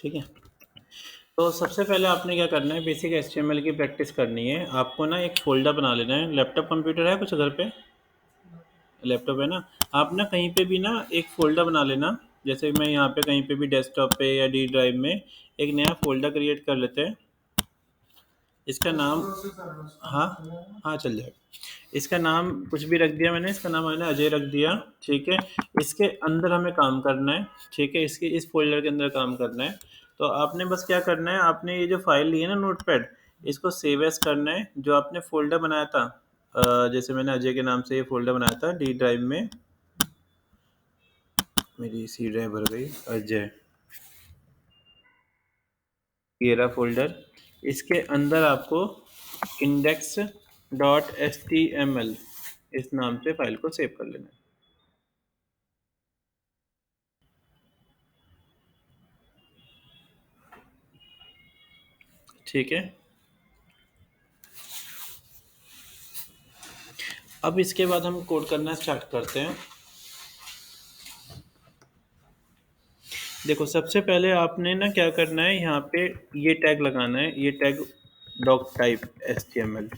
ठीक है। तो सबसे पहले आपने क्या करना है, बेसिक HTML की प्रैक्टिस करनी है। आपको ना एक फ़ोल्डर बना लेना है। लैपटॉप कंप्यूटर है कुछ घर पे? लैपटॉप है ना? आप ना कहीं पे भी ना एक फ़ोल्डर बना लेना। जैसे मैं यहाँ पे कहीं पे भी डेस्कटॉप पे या डी ड्राइव में एक नया फ़ोल्डर क्रिएट कर लेते हैं। इसका नाम, हाँ हाँ चल जाएगा। इसका नाम कुछ भी रख दिया मैंने, इसका नाम मैंने अजय रख दिया। ठीक है। इसके अंदर हमें काम करना है। ठीक है, इसके इस फोल्डर के अंदर काम करना है। तो आपने बस क्या करना है, आपने ये जो फाइल ली है ना नोटपैड, इसको सेव एज करना है। जो आपने फोल्डर बनाया था, जैसे मैंने अजय के नाम से ये फोल्डर बनाया था डी ड्राइव में, मेरी सी ड्राइव भर गई, अजय ये रहा फोल्डर। इसके अंदर आपको इंडेक्स डॉट HTML इस नाम से फाइल को सेव कर लेना है। ठीक है। अब इसके बाद हम कोड करना स्टार्ट करते हैं। देखो सबसे पहले आपने ना क्या करना है, यहाँ पे ये टैग लगाना है, ये टैग डॉक टाइप HTML।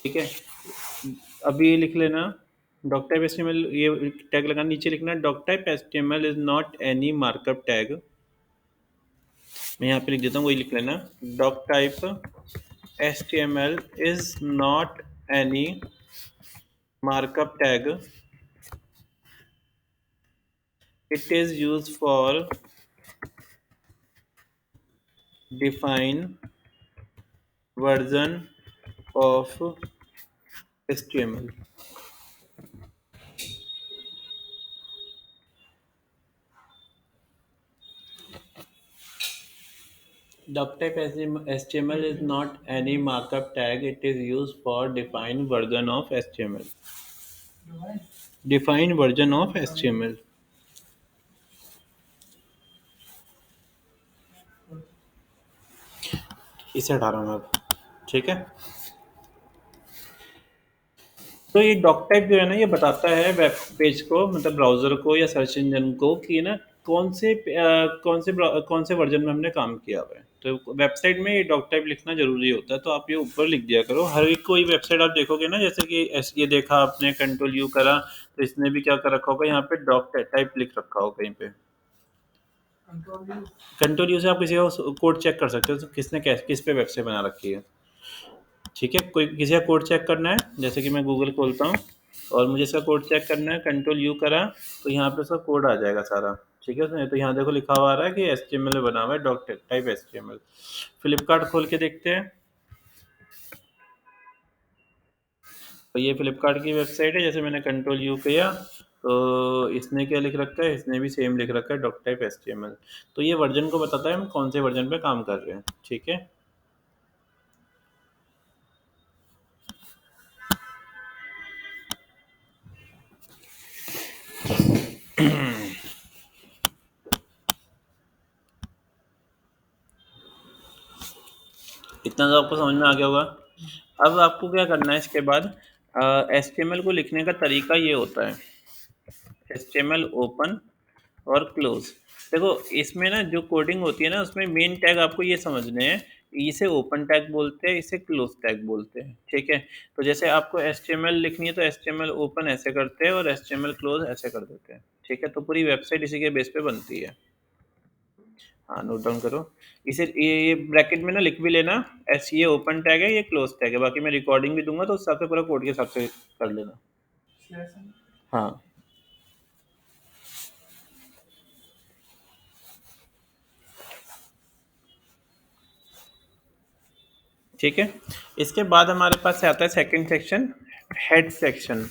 ठीक है। अब ये लिख लेना डॉक टाइप HTML, ये टैग लगाना, नीचे लिखना doctype HTML is not any markup tag. मैं यहाँ पे लिख देता हूँ, वही लिख लेना doctype HTML is not any markup tag. It is used for define version of HTML. Doctype HTML is not any markup tag. It is used for define version of HTML. Define version of HTML. इसे हटा रहा हूँ अब। ठीक है। तो ये doc type जो है ना, ये बताता है वेब पेज को, मतलब ब्राउजर को या सर्च इंजन को, कि ना कौन से वर्जन में हमने काम किया हुआ है। तो वेबसाइट में ये डॉक टाइप लिखना जरूरी होता है, तो आप ये ऊपर लिख दिया करो। हर एक कोई वेबसाइट आप देखोगे ना, जैसे कि ये देखा आपने, कंट्रोल यू करा, तो इसने भी क्या कर रखा होगा, यहाँ पे डॉक टाइप लिख रखा होगा कहीं पे। कंट्रोल यू से आप किसी का कोड चेक कर सकते हो, तो किसने किस पे वेबसाइट बना रखी है। ठीक है। कोई किसी का कोड चेक करना है, जैसे कि मैं गूगल खोलता हूँ और मुझे इसका कोड चेक करना है, कंट्रोल यू करा, तो यहाँ पे उसका कोड आ जाएगा सारा। ठीक है। उसमें तो यहाँ देखो लिखा हुआ आ रहा है कि HTML में बना हुआ है, डॉक टाइप HTML। फ्लिपकार्ट खोल के देखते हैं। तो ये फ्लिपकार्ट की वेबसाइट है। जैसे मैंने कंट्रोल यू किया, तो इसने क्या लिख रखा है, इसने भी सेम लिख रखा है डॉक टाइप HTML। तो ये वर्जन को बताता है हम कौन से वर्जन पे काम कर रहे हैं। ठीक है। इतना तो आपको समझ में आ गया होगा। अब आपको क्या करना है इसके बाद, HTML को लिखने का तरीका ये होता है, HTML ओपन और क्लोज। देखो इसमें ना जो कोडिंग होती है ना, उसमें मेन टैग आपको ये समझने हैं, इसे ओपन टैग बोलते हैं, इसे क्लोज टैग बोलते हैं। ठीक है। तो जैसे आपको HTML लिखनी है, तो HTML ओपन ऐसे करते हैं और HTML क्लोज ऐसे कर देते हैं। ठीक है। तो पूरी वेबसाइट इसी के बेस पे बनती है। हाँ नोट डाउन करो। इसे ये ब्रैकेट में ना लिख भी लेना, ये ओपन टैग है, ये क्लोज टैग है। बाकी मैं रिकॉर्डिंग भी दूंगा, तो उस हिसाब से पूरा कोड के हिसाब से कर लेना। हाँ। ठीक है। इसके बाद हमारे पास आता है सेकंड सेक्शन, हेड सेक्शन।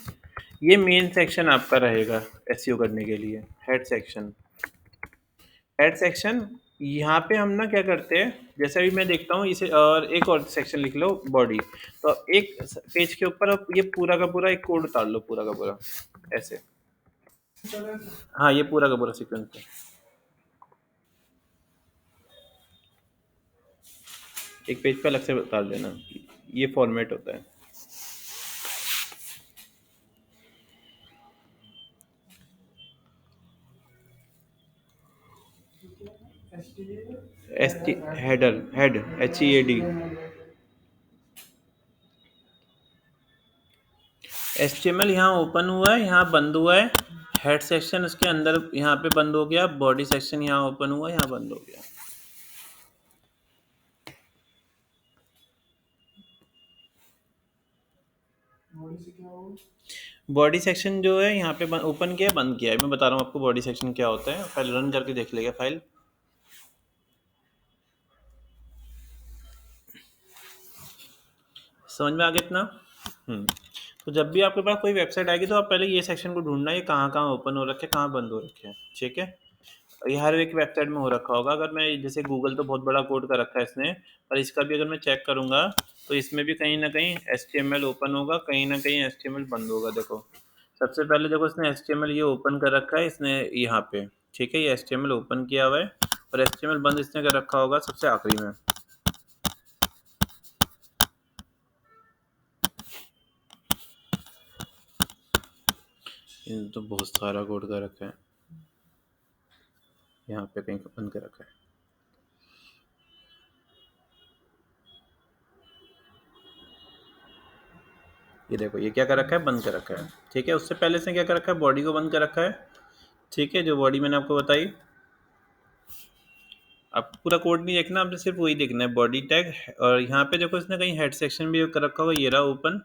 ये मेन सेक्शन आपका रहेगा एसईओ करने के लिए। हेड सेक्शन, हेड सेक्शन, यहाँ पे हम ना क्या करते हैं, जैसे अभी मैं देखता हूँ इसे, और एक और सेक्शन लिख लो बॉडी। तो एक पेज के ऊपर आप ये पूरा का पूरा एक कोड उतार लो, पूरा का पूरा ऐसे। हाँ ये पूरा का पूरा सीक्वेंस है। एक पेज पे अलग से उतार देना, ये फॉर्मेट होता है। S T header head HEAD। HTML यहाँ ओपन हुआ है, यहाँ बंद हुआ है। हेड सेक्शन उसके अंदर यहाँ पे बंद हो गया, बॉडी सेक्शन यहाँ ओपन हुआ, यहाँ बंद हो गया। बॉडी सेक्शन जो है यहाँ पे ओपन किया बंद किया है। मैं बता रहा हूँ आपको बॉडी सेक्शन क्या होता है। फाइल रन करके देख लेगा फाइल। समझ में आ गया इतना? तो जब भी आपके पास कोई वेबसाइट आएगी तो आप पहले ये सेक्शन को ढूंढना, ये कहाँ कहाँ ओपन हो रखे, कहाँ बंद हो रखे हैं। ठीक है, ये हर एक वेबसाइट में हो रखा होगा। अगर मैं जैसे गूगल तो बहुत बड़ा कोड कर रखा है इसने, पर इसका भी अगर मैं चेक करूंगा तो इसमें भी कहीं ना कहीं HTML ओपन होगा, कहीं ना कहीं HTML बंद होगा। देखो सबसे पहले देखो इसने HTML ये ओपन कर रखा है इसने यहाँ पे। ठीक है, ये HTML ओपन किया हुआ है और HTML बंद इसने कर रखा होगा सबसे आखिरी में। तो बहुत सारा कोड कर रखा है, यहाँ पे कहीं बंद कर रखा है। ये देखो ये क्या कर रखा है, बंद कर रखा है। ठीक है, उससे पहले इसने क्या कर रखा है, बॉडी को बंद कर रखा है। ठीक है, जो बॉडी मैंने आपको बताई। आपको पूरा कोड नहीं देखना, आपने सिर्फ वही देखना है, बॉडी टैग। और यहाँ पे देखो इसने कहीं हेड सेक्शन भी कर रखा होगा, ये रहा ओपन,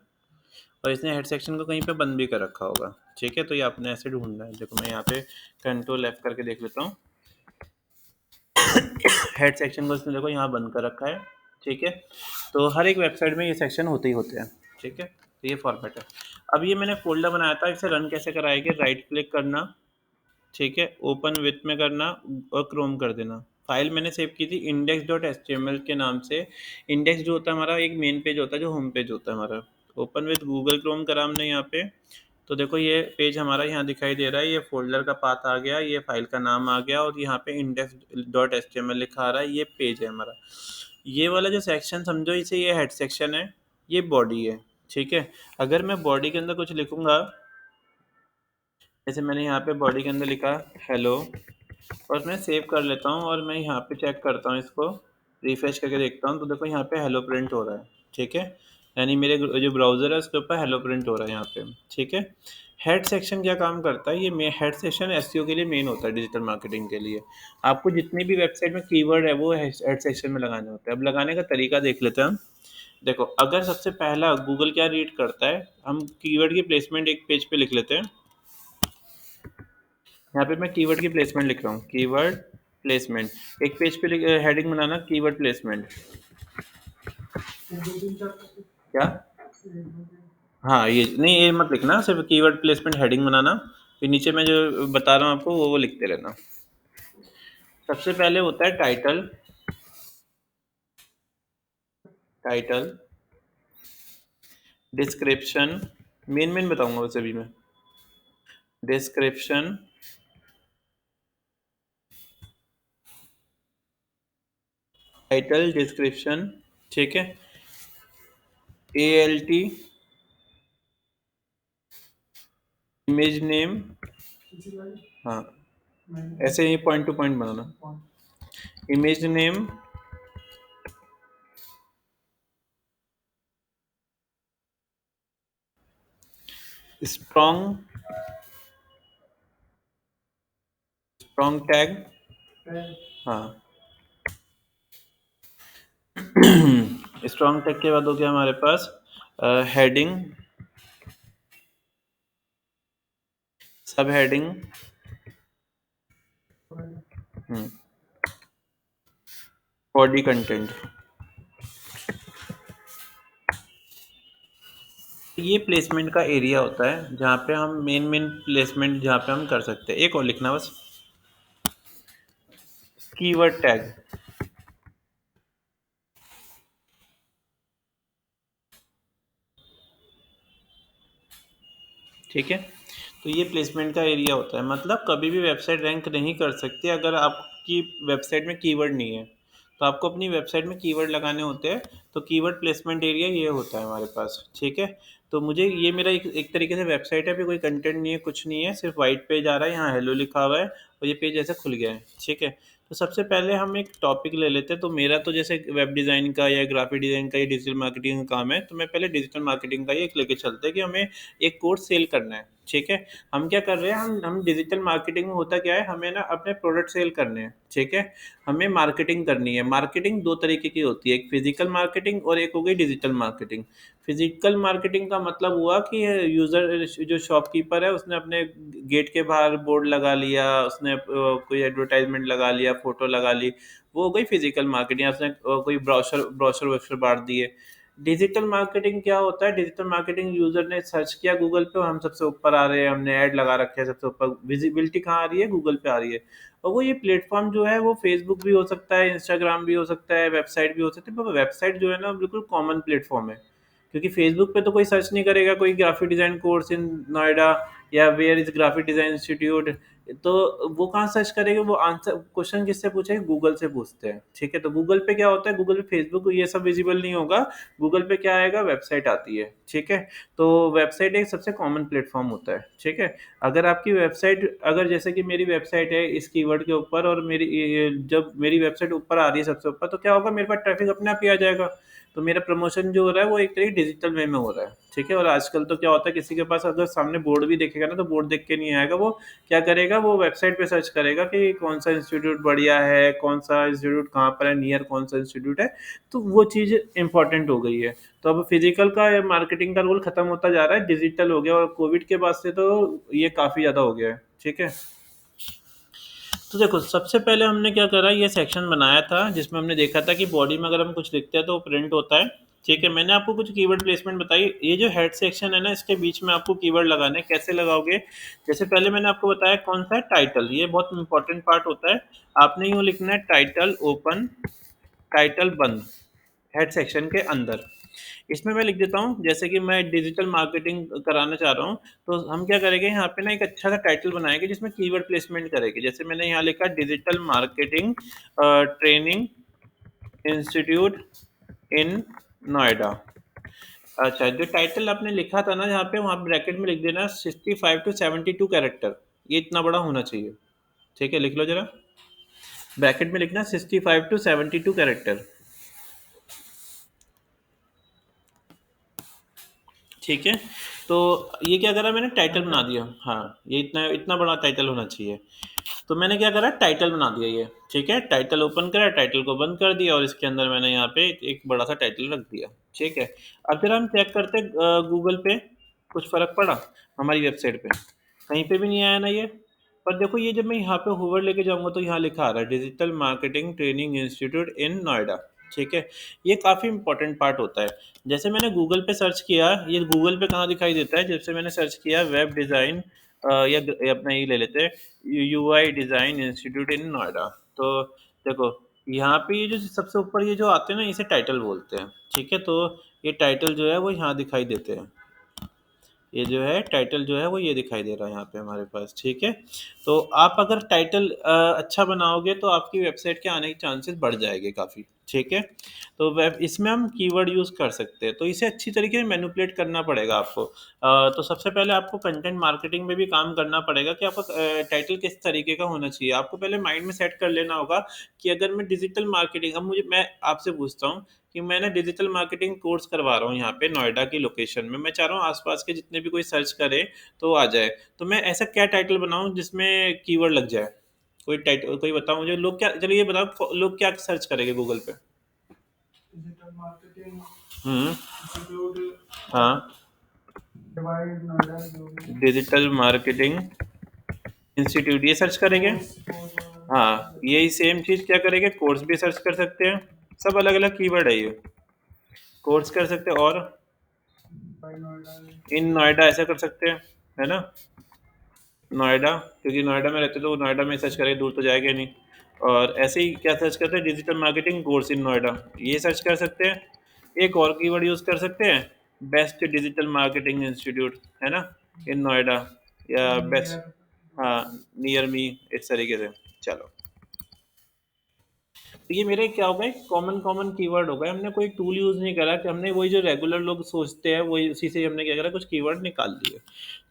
और इसने हेड सेक्शन को कहीं पे बंद भी कर रखा होगा। ठीक है, तो ये आपने ऐसे ढूंढना है। देखो मैं यहाँ पे कंट्रोल F करके देख लेता हूँ। हेड सेक्शन को इसने देखो यहाँ बंद कर रखा है। ठीक है, तो हर एक वेबसाइट में ये सेक्शन होते ही होते हैं। ठीक है, तो ये फॉर्मेट है। अब ये मैंने फोल्डर बनाया था, इसे रन कैसे कराएंगे, राइट क्लिक करना। ठीक है, ओपन विथ में करना और क्रोम कर देना। फाइल मैंने सेव की थी index.html के नाम से। इंडेक्स जो होता है हमारा एक मेन पेज होता है, जो होम पेज होता है हमारा। ओपन विथ गूगल क्रोम करा हमने यहाँ पे। तो देखो ये पेज हमारा यहाँ दिखाई दे रहा है, ये फोल्डर का पाथ आ गया, ये फाइल का नाम आ गया, और यहाँ पे index.html लिखा आ रहा है, ये पेज है हमारा। ये वाला जो सेक्शन समझो इसे, ये हेड सेक्शन है, ये बॉडी है। ठीक है, अगर मैं बॉडी के अंदर कुछ लिखूंगा, जैसे मैंने यहाँ पे बॉडी के अंदर लिखा हेलो, और मैं सेव कर लेता हूँ और मैं यहाँ पे चेक करता हूँ, इसको रिफ्रेश करके देखता हूँ, तो देखो यहाँ पे हेलो प्रिंट हो रहा है। ठीक है, यानी मेरे जो ब्राउज़र है उसके ऊपर हेलो प्रिंट हो रहा है यहाँ पे। ठीक है, हेड सेक्शन क्या काम करता है, ये हेड सेक्शन एसईओ के लिए मेन होता है, डिजिटल मार्केटिंग के लिए। आपको जितनी भी वेबसाइट में कीवर्ड है वो हेड सेक्शन में लगाने होते हैं। अब लगाने का तरीका देख लेते हैं हम। देखो अगर सबसे पहला गूगल क्या रीड करता है, हम कीवर्ड की प्लेसमेंट एक पेज पे लिख लेते हैं। यहाँ पे मैं कीवर्ड की प्लेसमेंट लिख रहा हूँ, कीवर्ड प्लेसमेंट। एक पेज पे हेडिंग बनाना, कीवर्ड प्लेसमेंट। क्या? हाँ, ये नहीं, ये मत लिखना, सिर्फ कीवर्ड प्लेसमेंट हेडिंग बनाना। फिर नीचे मैं जो बता रहा हूँ आपको वो लिखते रहना। सबसे पहले होता है टाइटल। टाइटल, डिस्क्रिप्शन, मेन मेन बताऊंगा वैसे भी मैं। Description, title, description. ठीक है, ALT, इमेज नेम। हाँ, ऐसे ही पॉइंट टू पॉइंट बनाना। Image name, strong, strong tag. हाँ, स्ट्रॉन्ग टैग के बाद हो गया हमारे पास heading, subheading, body content. ये प्लेसमेंट का एरिया होता है जहाँ पे हम मेन मेन प्लेसमेंट जहाँ पे हम कर सकते हैं। एक और लिखना बस, कीवर्ड टैग। ठीक है, तो ये प्लेसमेंट का एरिया होता है। मतलब कभी भी वेबसाइट रैंक नहीं कर सकती अगर आपकी वेबसाइट में कीवर्ड नहीं है। तो आपको अपनी वेबसाइट में कीवर्ड लगाने होते हैं, तो कीवर्ड प्लेसमेंट एरिया ये होता है हमारे पास। ठीक है, तो मुझे ये मेरा एक तरीके से वेबसाइट है, अभी कोई कंटेंट नहीं है, कुछ नहीं है, सिर्फ वाइट पेज आ रहा है, यहाँ हेलो लिखा हुआ है, और ये पेज ऐसे खुल गया है, ठीक है। तो सबसे पहले हम एक टॉपिक ले लेते हैं। तो मेरा तो जैसे वेब डिज़ाइन का या ग्राफिक डिज़ाइन का या डिजिटल मार्केटिंग का काम है, तो मैं पहले डिजिटल मार्केटिंग का ही एक लेके चलते हैं कि हमें एक कोर्स सेल करना है, ठीक है। हम क्या कर रहे हैं, हम डिजिटल मार्केटिंग में होता क्या है, हमें ना अपने प्रोडक्ट सेल करने हैं, ठीक है। हमें मार्केटिंग करनी है। मार्केटिंग दो तरीके की होती है, एक फिजिकल मार्केटिंग और एक हो गई डिजिटल मार्केटिंग। फिजिकल मार्केटिंग का मतलब हुआ कि यूज़र जो शॉपकीपर है उसने अपने गेट के बाहर बोर्ड लगा लिया, उसने कोई एडवर्टाइजमेंट लगा लिया, फोटो लगा ली, वो हो गई फिजिकल मार्केटिंग। उसने कोई ब्रोशर ब्रोशर वोशर बांट दिए। डिजिटल मार्केटिंग क्या होता है, डिजिटल मार्केटिंग यूजर ने सर्च किया गूगल पे और हम सबसे ऊपर आ रहे हैं, हमने ऐड लगा रखे हैं सबसे ऊपर, विजिबिलिटी कहाँ आ रही है, गूगल पे आ रही है। और वो ये प्लेटफॉर्म जो है वो फेसबुक भी हो सकता है, इंस्टाग्राम भी हो सकता है, वेबसाइट भी हो सकती है, पर वेबसाइट जो है ना बिल्कुल कॉमन प्लेटफॉर्म है। क्योंकि फेसबुक पे तो कोई सर्च नहीं करेगा कोई graphic design course in Noida या where is graphic design institute. तो वो कहाँ सर्च करेंगे, वो आंसर क्वेश्चन किससे पूछेंगे, गूगल से पूछते हैं, ठीक है। तो गूगल पे क्या होता है, गूगल पे फेसबुक ये सब विजिबल नहीं होगा। गूगल पे क्या आएगा, वेबसाइट आती है, ठीक है। तो वेबसाइट एक सबसे कॉमन प्लेटफॉर्म होता है, ठीक है। अगर आपकी वेबसाइट, अगर जैसे कि मेरी वेबसाइट है इस कीवर्ड के ऊपर, और जब मेरी वेबसाइट ऊपर आ रही है सबसे ऊपर, तो क्या होगा, मेरे पास ट्रैफिक अपने आप ही आ जाएगा। तो मेरा प्रमोशन जो हो रहा है वो एक तरीके डिजिटल वे में हो रहा है, ठीक है। और आजकल तो क्या होता है, किसी के पास अगर सामने बोर्ड भी देखेगा ना, तो बोर्ड देख के नहीं आएगा, वो क्या करेगा, वो वेबसाइट पे सर्च करेगा कि कौन सा इंस्टीट्यूट बढ़िया है, कौन सा इंस्टीट्यूट कहाँ पर है, नियर कौन सा इंस्टीट्यूट है। तो वो चीज़ इंपॉर्टेंट हो गई है। तो अब फिजिकल का मार्केटिंग का रोल खत्म होता जा रहा है, डिजिटल हो गया, और कोविड के बाद से तो ये काफ़ी ज़्यादा हो गया है, ठीक है। तो देखो सबसे पहले हमने क्या करा, ये सेक्शन बनाया था जिसमें हमने देखा था कि बॉडी में अगर हम कुछ लिखते हैं तो वो प्रिंट होता है, ठीक है। मैंने आपको कुछ कीवर्ड प्लेसमेंट बताई। ये जो हेड सेक्शन है ना, इसके बीच में आपको कीवर्ड लगाने हैं। कैसे लगाओगे, जैसे पहले मैंने आपको बताया कौन सा है, टाइटल, ये बहुत इंपॉर्टेंट पार्ट होता है। आपने यूँ लिखना है, टाइटल ओपन, टाइटल बंद, हेड सेक्शन के अंदर। इसमें मैं लिख देता हूँ, जैसे कि मैं डिजिटल मार्केटिंग कराना चाह रहा हूँ, तो हम क्या करेंगे, यहाँ पे ना एक अच्छा सा टाइटल बनाएंगे जिसमें कीवर्ड प्लेसमेंट करेंगे। जैसे मैंने यहाँ लिखा, digital marketing training institute in Noida. अच्छा, जो टाइटल आपने लिखा था ना यहाँ पे, वहाँ ब्रैकेट में लिख देना 65 to 72 कैरेक्टर, ये इतना बड़ा होना चाहिए, ठीक है। लिख लो जरा, ब्रैकेट में लिखना 65 to 72 कैरेक्टर, ठीक है। तो ये क्या करा मैंने, टाइटल बना दिया। हाँ, ये इतना इतना बड़ा टाइटल होना चाहिए। तो मैंने क्या करा, टाइटल बना दिया ये, ठीक है। टाइटल ओपन करा, टाइटल को बंद कर दिया, और इसके अंदर मैंने यहाँ पे एक बड़ा सा टाइटल रख दिया, ठीक है। अब जरा हम चेक करते गूगल पे कुछ फ़र्क पड़ा हमारी वेबसाइट पे, कहीं पे भी नहीं आया ना ये। पर देखो, ये जब मैं यहाँ पे होवर लेके जाऊँगा तो यहाँ लिखा आ रहा है, digital marketing training institute in Noida, ठीक है। ये काफ़ी इंपॉर्टेंट पार्ट होता है। जैसे मैंने गूगल पे सर्च किया, ये गूगल पे कहाँ दिखाई देता है, जैसे मैंने सर्च किया वेब डिज़ाइन, या अपना ये ले लेते हैं, UI design institute in Noida. तो देखो, यहाँ पे ये जो सबसे ऊपर ये जो आते हैं ना, इसे टाइटल बोलते हैं, ठीक है। तो ये टाइटल जो है वो यहाँ दिखाई देते हैं। ये जो है टाइटल जो है वो ये दिखाई दे रहा है यहाँ पे हमारे पास, ठीक है। तो आप अगर टाइटल अच्छा बनाओगे तो आपकी वेबसाइट के आने के चांसेस बढ़ जाएंगे काफ़ी, ठीक है। तो वेब इसमें हम कीवर्ड यूज़ कर सकते हैं, तो इसे अच्छी तरीके से मैनिपुलेट करना पड़ेगा आपको। तो सबसे पहले आपको कंटेंट मार्केटिंग में भी काम करना पड़ेगा कि आपका टाइटल किस तरीके का होना चाहिए। आपको पहले माइंड में सेट कर लेना होगा कि अगर मैं डिजिटल मार्केटिंग, अब मुझे, मैं आपसे पूछता हूँ कि मैं ना डिजिटल मार्केटिंग कोर्स करवा रहा हूँ यहाँ पे नोएडा की लोकेशन में, मैं चाह रहा हूँ आसपास के जितने भी कोई सर्च करे तो आ जाए। तो मैं ऐसा क्या टाइटल बनाऊँ जिसमें कीवर्ड लग जाए, कोई टाइटल कोई बताओ मुझे। लोग क्या, चलिए ये बताओ, लोग क्या सर्च करेंगे गूगल पे। Digital marketing. हाँ, डिजिटल मार्केटिंग इंस्टीट्यूट, ये सर्च करेंगे। हाँ, यही सेम चीज़ क्या करेंगे, कोर्स भी सर्च कर सकते हैं। सब अलग अलग कीवर्ड है ये, कोर्स कर सकते हैं, और इन नोएडा ऐसा कर सकते हैं, है ना। नोएडा, क्योंकि नोएडा में रहते तो नोएडा में सर्च करें, दूर तो जाएगा नहीं। और ऐसे ही क्या सर्च करते हैं, digital marketing course in Noida, ये सर्च कर सकते हैं। एक और कीवर्ड यूज़ कर सकते हैं, बेस्ट डिजिटल मार्केटिंग इंस्टीट्यूट, है ना, इन नोएडा, या बेस्ट, हाँ, नियर मी, इस तरीके से। चलो, तो ये मेरे क्या हो गए, कॉमन कॉमन कीवर्ड हो गए। हमने कोई टूल यूज़ नहीं करा, कि हमने वही जो रेगुलर लोग सोचते हैं वही, उसी से हमने क्या करा, कुछ कीवर्ड निकाल लिए,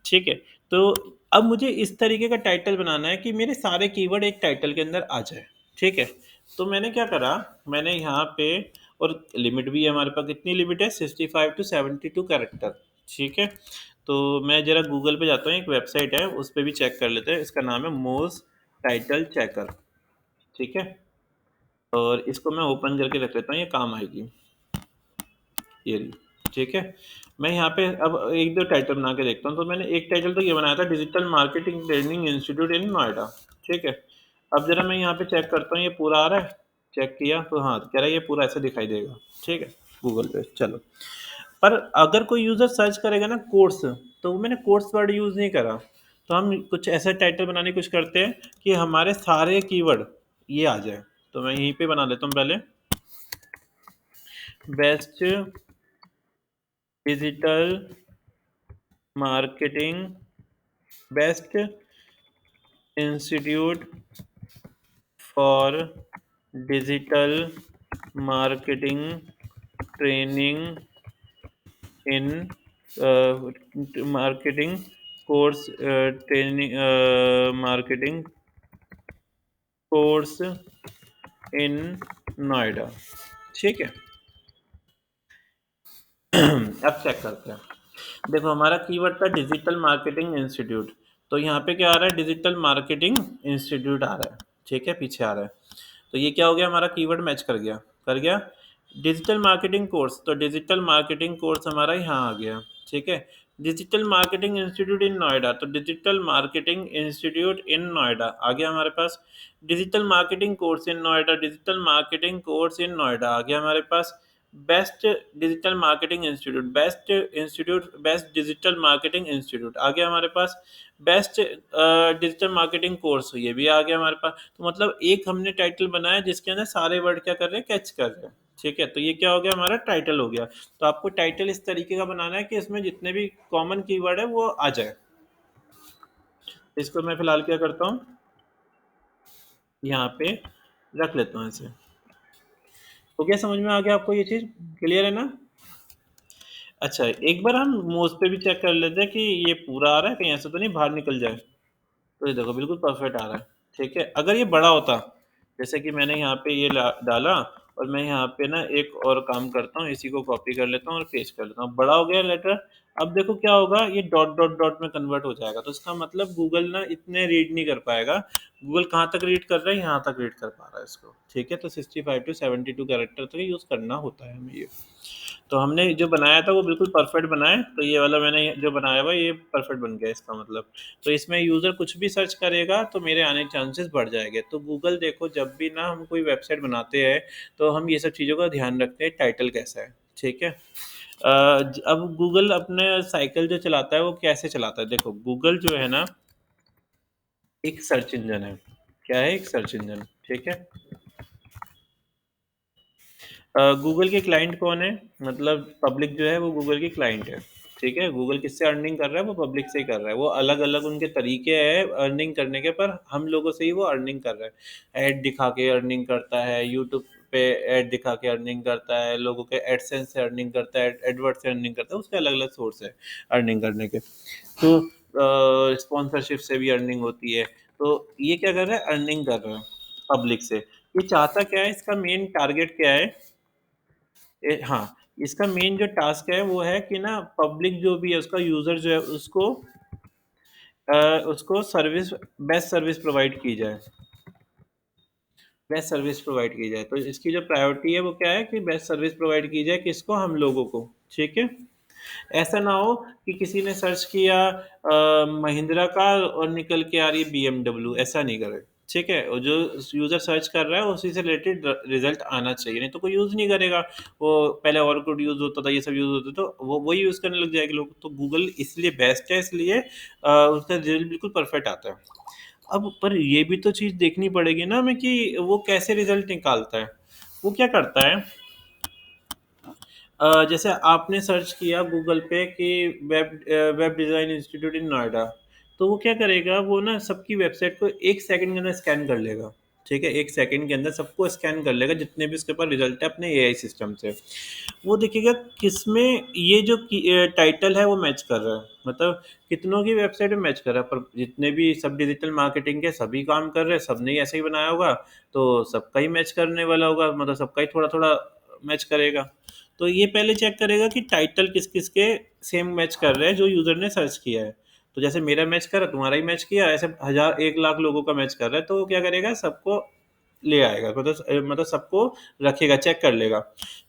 ठीक है। तो अब मुझे इस तरीके का टाइटल बनाना है कि मेरे सारे कीवर्ड एक टाइटल के अंदर आ जाए, ठीक है? तो मैंने क्या करा, मैंने यहाँ पे, और लिमिट भी है हमारे पास, कितनी लिमिट है, 65 टू 72 कैरेक्टर, ठीक है? तो मैं ज़रा गूगल पे जाता हूँ, एक वेबसाइट है उस पे भी चेक कर लेते हैं, इसका नाम है मोज टाइटल चेकर, ठीक है? और इसको मैं ओपन करके रख लेता हूँ, ये काम आएगी, ये रही, ठीक है? मैं यहाँ पे अब एक दो टाइटल बना के देखता हूँ। तो मैंने एक टाइटल तो ये बनाया था, digital marketing training institute in Noida, ठीक है? अब जरा मैं यहाँ पे चेक करता हूँ, ये पूरा आ रहा है, चेक किया तो हाँ, कह रहा है ये पूरा ऐसे दिखाई देगा, ठीक है, गूगल पे। चलो, पर अगर कोई यूज़र सर्च करेगा ना कोर्स, तो वो मैंने कोर्स वर्ड यूज़ नहीं करा। तो हम कुछ ऐसा टाइटल बनाने की कोशिश करते हैं कि हमारे सारे कीवर्ड ये आ जाए। तो मैं यहीं पे बना लेता हूँ पहले, best digital marketing, best institute for digital marketing training in marketing course, training marketing course in Noida, ठीक है? अब चेक करते हैं। देखो, हमारा कीवर्ड था डिजिटल मार्केटिंग इंस्टीट्यूट, तो यहाँ पे क्या आ रहा है, डिजिटल मार्केटिंग इंस्टीट्यूट आ रहा है, ठीक है, पीछे आ रहा है। तो ये क्या हो गया, हमारा कीवर्ड मैच कर गया, कर गया। डिजिटल मार्केटिंग कोर्स, तो डिजिटल मार्केटिंग कोर्स हमारा यहाँ आ गया, ठीक है। Digital marketing institute in Noida, तो digital marketing institute in Noida आ गया हमारे पास। Digital marketing course in Noida, digital marketing course in Noida आ गया हमारे पास। Best digital marketing institute, best institute, best digital marketing institute आ गया हमारे पास। बेस्ट डिजिटल मार्केटिंग कोर्स, ये भी आ गया हमारे पास। तो मतलब एक हमने टाइटल बनाया जिसके अंदर सारे वर्ड क्या कर रहे हैं, कैच कर रहे हैं, ठीक है? तो ये क्या हो गया, हमारा टाइटल हो गया। तो आपको टाइटल इस तरीके का बनाना है कि इसमें जितने भी कॉमन कीवर्ड है वो आ जाए। इसको मैं फिलहाल क्या करता हूँ, यहाँ पे रख लेता हूँ ऐसे। तो क्या समझ में आ गया आपको, ये चीज़ क्लियर है ना? अच्छा, एक बार हम मोज पे भी चेक कर लेते हैं कि ये पूरा आ रहा है, कहीं ऐसा तो नहीं बाहर निकल जाए। तो ये देखो, बिल्कुल परफेक्ट आ रहा है, ठीक है। अगर ये बड़ा होता, जैसे कि मैंने यहाँ पे ये डाला, और मैं यहाँ पे ना एक और काम करता हूँ, इसी को कॉपी कर लेता हूँ और पेस्ट कर लेता हूँ, बड़ा हो गया लेटर। अब देखो क्या होगा, ये डॉट डॉट डॉट में कन्वर्ट हो जाएगा, तो इसका मतलब गूगल ना इतने रीड नहीं कर पाएगा। गूगल कहाँ तक रीड कर रहा है, यहाँ तक रीड कर पा रहा है इसको, ठीक है। तो 65 टू 72 कैरेक्टर तक यूज़ करना होता है हमें ये। तो हमने जो बनाया था वो बिल्कुल परफेक्ट बनाया, तो ये वाला मैंने जो बनाया हुआ ये परफेक्ट बन गया, इसका मतलब। तो इसमें यूज़र कुछ भी सर्च करेगा तो मेरे आने के चांसेस बढ़ जाएंगे। तो गूगल देखो, जब भी ना हम कोई वेबसाइट बनाते हैं तो हम ये सब चीज़ों का ध्यान रखते हैं, टाइटल कैसा है, ठीक है। अब गूगल अपने साइकिल जो चलाता है वो कैसे चलाता है, देखो गूगल जो है ना एक सर्च इंजन है। क्या है, एक सर्च इंजन, ठीक है। गूगल के क्लाइंट कौन है, मतलब पब्लिक जो है वो गूगल की क्लाइंट है, ठीक है। गूगल किससे अर्निंग कर रहा है, वो पब्लिक से ही कर रहा है। वो अलग अलग उनके तरीके हैं अर्निंग करने के, पर हम लोगों से ही वो अर्निंग कर रहा है। ऐड दिखा के अर्निंग करता है, यूट्यूब पे ऐड दिखा के अर्निंग करता है, लोगों के एडसेंस से अर्निंग करता है, एडवर्ड से अर्निंग करता है, उसके अलग अलग सोर्स है अर्निंग करने के। तो स्पॉन्सरशिप से भी अर्निंग होती है। तो ये क्या कर रहा है, अर्निंग कर रहा है पब्लिक से। ये चाहता क्या है, इसका मेन टारगेट क्या है, हाँ, इसका मेन जो टास्क है वो है कि ना पब्लिक जो भी है, उसका यूज़र जो है उसको सर्विस, बेस्ट सर्विस प्रोवाइड की जाए, बेस्ट सर्विस प्रोवाइड की जाए। तो इसकी जो प्रायोरिटी है वो क्या है कि बेस्ट सर्विस प्रोवाइड की जाए, किसको, हम लोगों को, ठीक है। ऐसा ना हो कि किसी ने सर्च किया महिंद्रा कार और निकल के आ रही है BMW, ऐसा नहीं करे, ठीक है। और जो यूज़र सर्च कर रहा है उसी से रिलेटेड रिजल्ट आना चाहिए, नहीं तो कोई यूज़ नहीं करेगा। वो पहले ऑर्कुट यूज़ होता था, ये सब यूज़ होता था, तो वो वही यूज़ करने लग जाएंगे लोग। तो गूगल इसलिए बेस्ट है, इसलिए उसका रिजल्ट बिल्कुल परफेक्ट आता है। अब पर ये भी तो चीज़ देखनी पड़ेगी ना हमें कि वो कैसे रिजल्ट निकालता है। वो क्या करता है, जैसे आपने सर्च किया गूगल पे कि web design institute in Noida, तो वो क्या करेगा, वो ना सबकी वेबसाइट को 1 सेकंड के अंदर स्कैन कर लेगा, ठीक है, 1 सेकंड के अंदर सबको स्कैन कर लेगा जितने भी उसके पास रिजल्ट है अपने एआई सिस्टम से। वो देखिएगा किसमें ये जो टाइटल है वो मैच कर रहा है, मतलब कितनों की वेबसाइट में मैच कर रहा है, पर जितने भी सब डिजिटल मार्केटिंग के सभी काम कर रहे हैं, सबने ही ऐसे ही बनाया होगा, तो सबका ही मैच करने वाला होगा, मतलब सबका ही थोड़ा थोड़ा मैच करेगा। तो ये पहले चेक करेगा कि टाइटल किस किस के सेम मैच कर रहे हैं जो यूजर ने सर्च किया है। तो जैसे मेरा मैच कर रहा, तुम्हारा ही मैच किया, ऐसे 1000 1 लाख लोगों का मैच कर रहा है, तो वो क्या करेगा, सबको ले आएगा, मतलब सबको रखेगा, चेक कर लेगा।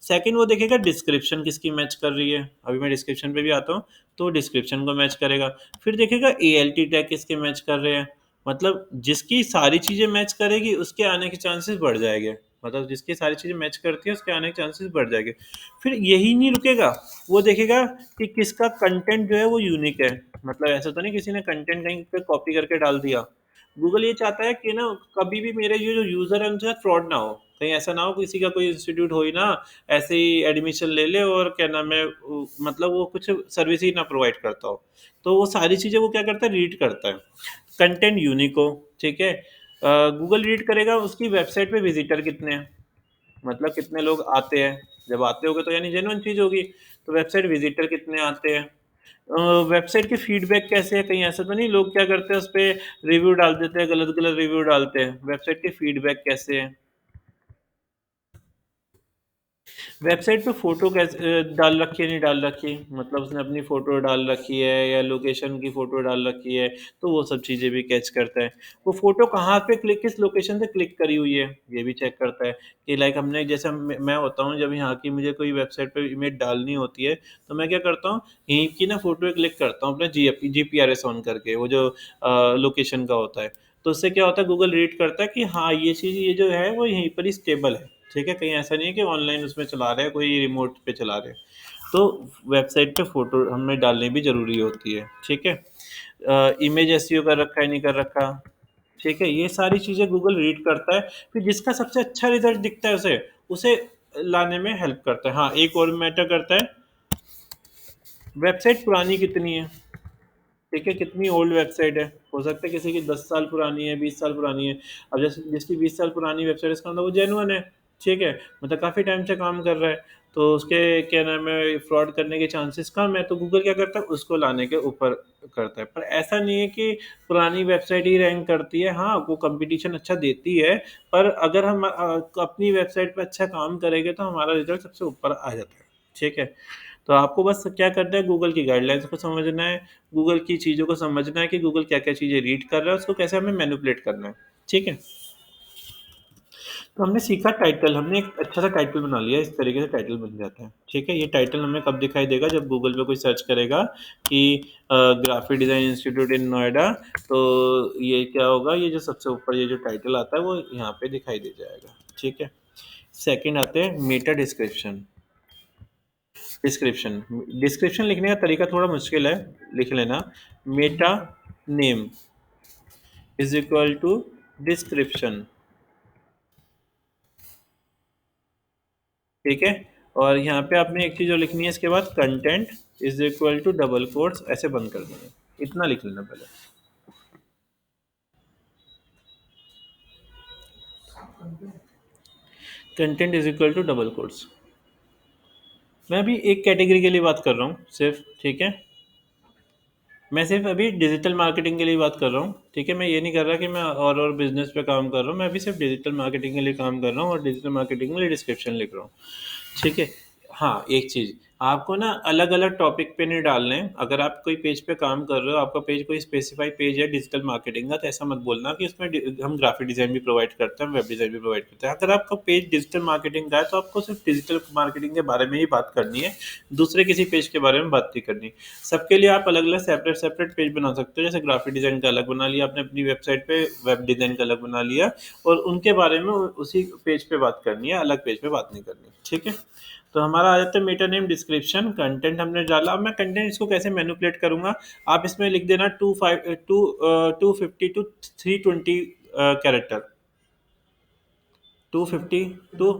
सेकंड वो देखेगा डिस्क्रिप्शन किसकी मैच कर रही है, अभी मैं डिस्क्रिप्शन पे भी आता हूँ, तो डिस्क्रिप्शन को मैच करेगा। फिर देखेगा एएलटी टैग किसके मैच कर रहे हैं, मतलब जिसकी सारी चीज़ें मैच करेगी उसके आने के चांसेस बढ़ जाएंगे, मतलब जिसकी सारी चीज़ें मैच करती है उसके आने के चांसेस बढ़ जाएंगे। फिर यही नहीं रुकेगा, वो देखेगा कि किसका कंटेंट जो है वो यूनिक है, मतलब ऐसा तो नहीं किसी ने कंटेंट कहीं पे कॉपी करके डाल दिया। गूगल ये चाहता है कि ना कभी भी मेरे ये जो यूज़र है उनके साथ फ्रॉड ना हो, कहीं ऐसा ना हो किसी का कोई इंस्टीट्यूट हो ही ना, ऐसे ही एडमिशन ले ले और क्या नाम है मतलब वो कुछ सर्विस ही ना प्रोवाइड करता हो। तो वो सारी चीज़ें वो क्या करता है, रीड करता है, कंटेंट यूनिक हो, ठीक है। गूगल रीड करेगा उसकी वेबसाइट पे विजिटर कितने हैं, मतलब कितने लोग आते हैं, जब आते होंगे तो यानी जेन्युइन चीज़ होगी। तो वेबसाइट विजिटर कितने आते हैं, वेबसाइट के फीडबैक कैसे है, कहीं ऐसा तो नहीं लोग क्या करते हैं उस पे रिव्यू डाल देते हैं, गलत गलत रिव्यू डालते हैं, वेबसाइट के फीडबैक कैसे हैं, वेबसाइट पे फ़ोटो कैसे डाल रखी है नहीं डाल रखी, मतलब उसने अपनी फ़ोटो डाल रखी है या लोकेशन की फ़ोटो डाल रखी है, तो वो सब चीज़ें भी कैच करता है। वो फ़ोटो कहाँ पे क्लिक किस लोकेशन से क्लिक करी हुई है, ये भी चेक करता है कि लाइक हमने जैसे मैं होता हूँ जब यहाँ की मुझे कोई वेबसाइट पे इमेज डालनी होती है, तो मैं क्या करता हूँ, यहीं की ना फ़ोटो क्लिक करता हूँ अपने जीपीआरएस ऑन करके, वो जो लोकेशन का होता है। तो उससे क्या होता है, गूगल रीड करता है कि हाँ, ये चीज़ ये जो है वो यहीं पर ही स्टेबल है। ठीक है, कहीं ऐसा नहीं है कि ऑनलाइन उसमें चला रहे हैं, कोई रिमोट पे चला रहे हैं। तो वेबसाइट पे फ़ोटो हमें डालनी भी ज़रूरी होती है, ठीक है। इमेज एसईओ कर रखा है, नहीं कर रखा, ठीक है, ये सारी चीज़ें गूगल रीड करता है। फिर जिसका सबसे अच्छा रिज़ल्ट दिखता है उसे उसे लाने में हेल्प करता है। हाँ, एक और मैटर करता है, वेबसाइट पुरानी कितनी है, ठीक है, कितनी ओल्ड वेबसाइट है। हो सकता है किसी की 10 साल पुरानी है, 20 साल पुरानी है। अब जैसे जिसकी 20 साल पुरानी वेबसाइट है, इसका मतलब वो जेन्युइन है, ठीक है, मतलब काफ़ी टाइम से काम कर रहा है, तो उसके क्या नाम है फ्रॉड करने के चांसेस कम है, तो गूगल क्या करता है उसको लाने के ऊपर करता है। पर ऐसा नहीं है कि पुरानी वेबसाइट ही रैंक करती है, हाँ वो कंपटीशन अच्छा देती है, पर अगर हम अपनी वेबसाइट पे अच्छा काम करेंगे तो हमारा रिजल्ट सबसे ऊपर आ जाता है, ठीक है। तो आपको बस क्या करना है, गूगल की गाइडलाइंस को समझना है, गूगल की चीज़ों को समझना है कि गूगल क्या-क्या चीज़ें रीड कर रहा है, उसको कैसे हमें मैनिपुलेट करना है, ठीक है? तो हमने सीखा टाइटल, हमने एक अच्छा-सा टाइटल बना लिया, इस तरीके से टाइटल बन जाता है, ठीक है? ये टाइटल हमें कब दिखाई देगा, जब गूगल पे कोई सर्च करेगा कि graphic design institute in Noida, तो ये क्या होगा, ये जो सबसे ऊपर ये जो टाइटल आता है, वो यहाँ पे दिखाई दे जाएगा, ठीक है? सेकंड आते हैं मेटा डिस्क्रिप्शन। डिस्क्रिप्शन डिस्क्रिप्शन लिखने का तरीका थोड़ा मुश्किल है, लिख लेना, meta name is equal to description, ठीक है। और यहाँ पे आपने एक चीज़ और लिखनी है इसके बाद, content is equal to double quotes ऐसे बंद कर देंगे, इतना लिख लेना पहले। Content is equal to double quotes. मैं अभी एक कैटेगरी के लिए बात कर रहा हूँ सिर्फ, ठीक है, मैं सिर्फ अभी डिजिटल मार्केटिंग के लिए बात कर रहा हूँ, ठीक है। मैं ये नहीं कर रहा कि मैं और बिजनेस पे काम कर रहा हूँ, मैं अभी सिर्फ डिजिटल मार्केटिंग के लिए काम कर रहा हूँ और डिजिटल मार्केटिंग के लिए डिस्क्रिप्शन लिख रहा हूँ, ठीक है। हाँ, एक चीज़ आपको ना अलग अलग टॉपिक पे नहीं डालने हैं। अगर आप कोई पेज पे काम कर रहे हो, आपका पेज कोई स्पेसिफाई पेज है डिजिटल मार्केटिंग का, तो ऐसा मत बोलना कि उसमें हम ग्राफिक डिज़ाइन भी प्रोवाइड करते हैं, वेब डिज़ाइन भी प्रोवाइड करते हैं। अगर आपका पेज डिजिटल मार्केटिंग का है तो आपको सिर्फ डिजिटल मार्केटिंग के बारे में ही बात करनी है, दूसरे किसी पेज के बारे में बात नहीं करनी। सबके लिए आप अलग अलग सेपरेट सेपरेट पेज बना सकते हो, जैसे ग्राफिक डिज़ाइन का अलग बना लिया आपने अपनी वेबसाइट पे, वेब डिज़ाइन का अलग बना लिया, और उनके बारे में उसी पेज पे बात करनी है, अलग पेज पे बात नहीं करनी, ठीक है। तो हमारा आ जाता है मेटा नेम, डिस्क्रिप्शन, कंटेंट हमने डाला। अब मैं कंटेंट इसको कैसे मैनिपुलेट करूंगा, आप इसमें लिख देना 250 टू 320 कैरेक्टर, 250 टू,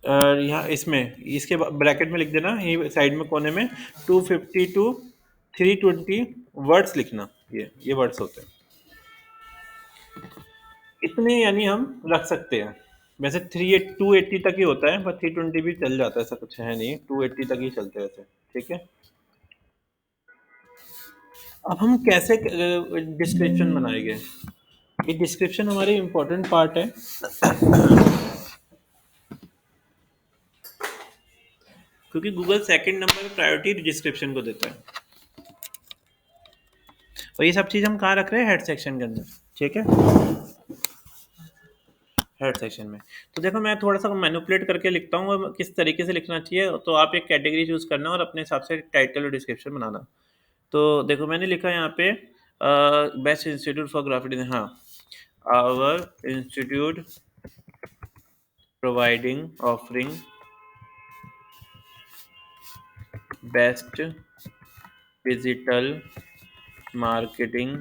यहाँ इसमें इसके ब्रैकेट में लिख देना, ये साइड में कोने में 250 टू 320 वर्ड्स लिखना, ये वर्ड्स होते हैं, इतने यानी हम रख सकते हैं। वैसे 280 तक ही होता है, पर 320 भी चल जाता है, ऐसा कुछ है नहीं, 280 तक ही चलते हैं वैसे। ठीक है। अब हम कैसे डिस्क्रिप्शन बनाएंगे? ये डिस्क्रिप्शन हमारी इम्पोर्टेंट पार्ट है, क्योंकि गूगल सेकंड नंबर पे प्रायोरिटी डिस्क्रिप्शन को देता है। और ये सब चीज़ हम कहाँ रख रहे हैं? हेड सेक्शन के अंदर। ठीक है, हेड सेक्शन में। तो देखो मैं थोड़ा सा मैनिपुलेट करके लिखता हूँ और किस तरीके से लिखना चाहिए, तो आप एक कैटेगरी चूज करना और अपने हिसाब से टाइटल और डिस्क्रिप्शन बनाना। तो देखो मैंने लिखा है यहाँ पे best institute for graphic design. हाँ, our institute providing offering best digital marketing